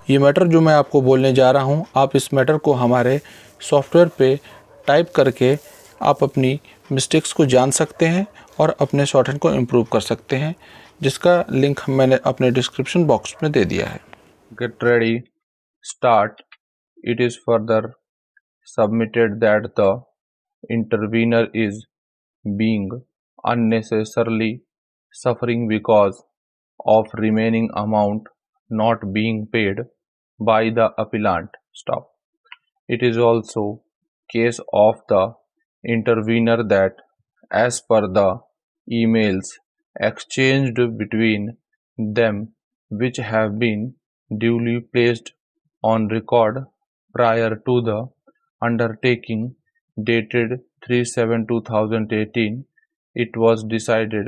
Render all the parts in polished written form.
ये मैटर जो मैं आपको बोलने जा रहा हूँ, आप इस मैटर को हमारे सॉफ्टवेयर पे टाइप करके आप अपनी मिस्टेक्स को जान सकते हैं और अपने शॉर्टहैंड को इम्प्रूव कर सकते हैं, जिसका लिंक मैंने अपने डिस्क्रिप्शन बॉक्स में दे दिया है। Get ready, start. It is further submitted that the intervener is being unnecessarily suffering because of remaining amount not being paid by the appellant. Stop. It is also case of the intervener that as per the emails exchanged between them which have been duly placed on record prior to the undertaking dated 3/7/2018, it was decided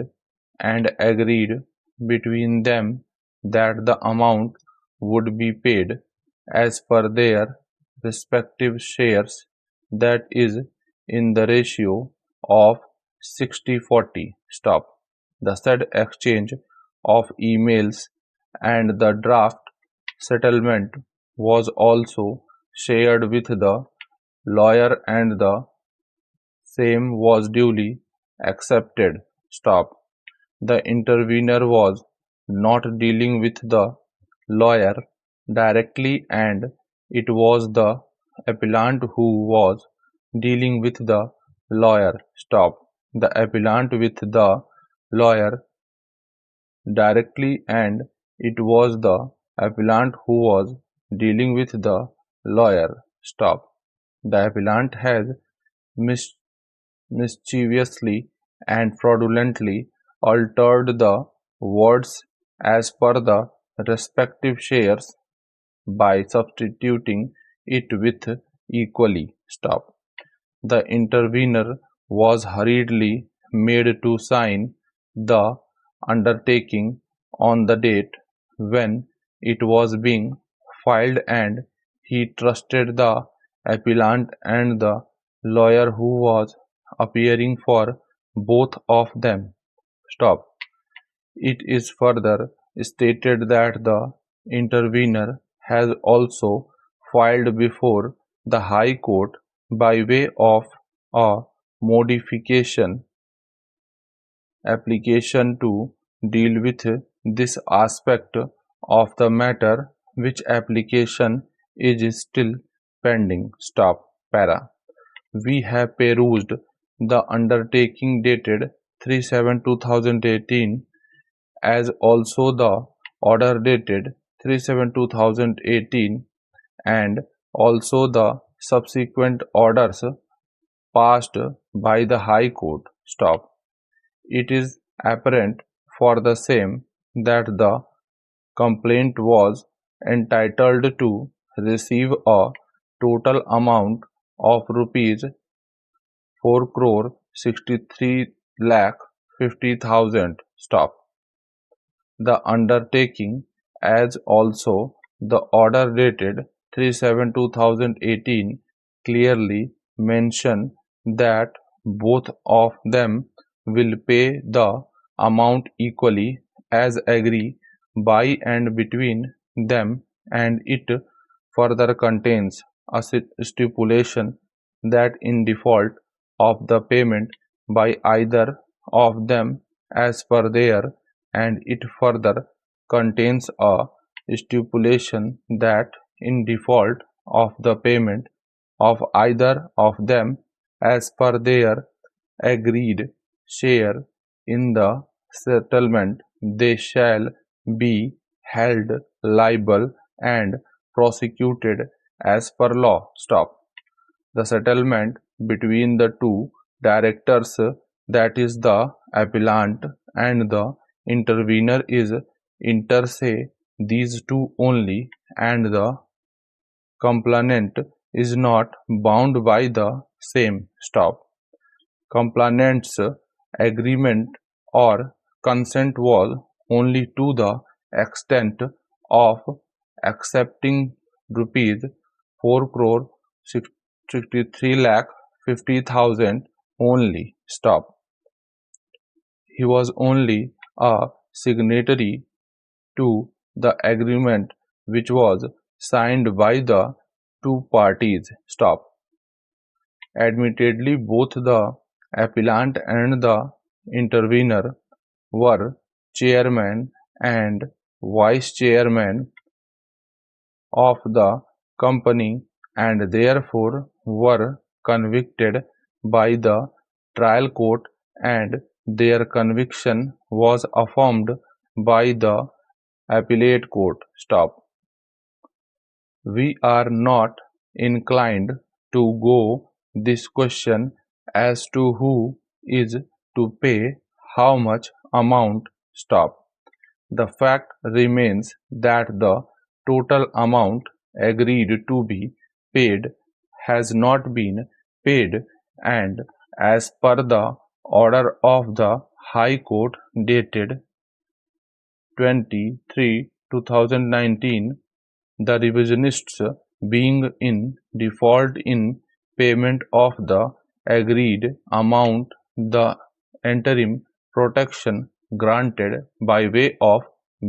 and agreed between them that the amount would be paid as per their respective shares, that is, in the ratio of 60/40. Stop. The said exchange of emails and the draft settlement was also shared with the lawyer and the same was duly accepted. Stop. The intervener was not dealing with the lawyer directly and it was the appellant who was dealing with the lawyer. Stop. The appellant with the lawyer directly and it was the appellant who was dealing with the lawyer. Stop. The appellant has mischievously and fraudulently altered the words as per the respective shares by substituting it with equally. Stop. The intervener was hurriedly made to sign the undertaking on the date when it was being filed and he trusted the appellant and the lawyer who was appearing for both of them. Stop. It is further stated that the intervener has also filed before the High Court by way of a modification application to deal with this aspect of the matter, which application is still pending. Stop. Para. We have perused the undertaking dated 3/7/2018 as also the order dated 3/7/2018 and also the subsequent orders passed by the High Court. Stop. It is apparent for the same that the complaint was entitled to receive a total amount of rupees 4,63,50,000. Stop. The undertaking, as also the order dated 3/7/2018, clearly mention that both of them will pay the amount equally as agreed by and between them, and it further contains a stipulation that in default of the payment by either of them as per their, and it further contains a stipulation that in default of the payment of either of them as per their agreed share in the settlement, they shall be held liable and prosecuted as per law. Stop. The settlement between the two directors, that is the appellant and the intervener, is inter se these two only, and the complainant is not bound by the same. Stop. Complainant's agreement or consent was only to the extent of accepting rupees 4,63,50,000 only. Stop. He was only a signatory to the agreement which was signed by the two parties. Stop. Admittedly, both the appellant and the intervener were chairman and vice chairman of the company and therefore were convicted by the trial court, and their conviction was affirmed by the appellate court. Stop. We are not inclined to go this question as to who is to pay how much amount. Stop. The fact remains that the total amount agreed to be paid has not been paid, and as per the order of the High Court dated 23/2019, the revisionists, being in default in payment of the agreed amount, the interim protection granted by way of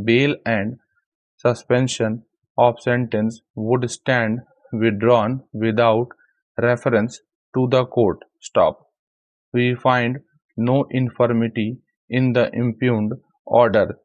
bail and suspension of sentence would stand withdrawn without reference to the court. Stop. We find no infirmity in the impugned order.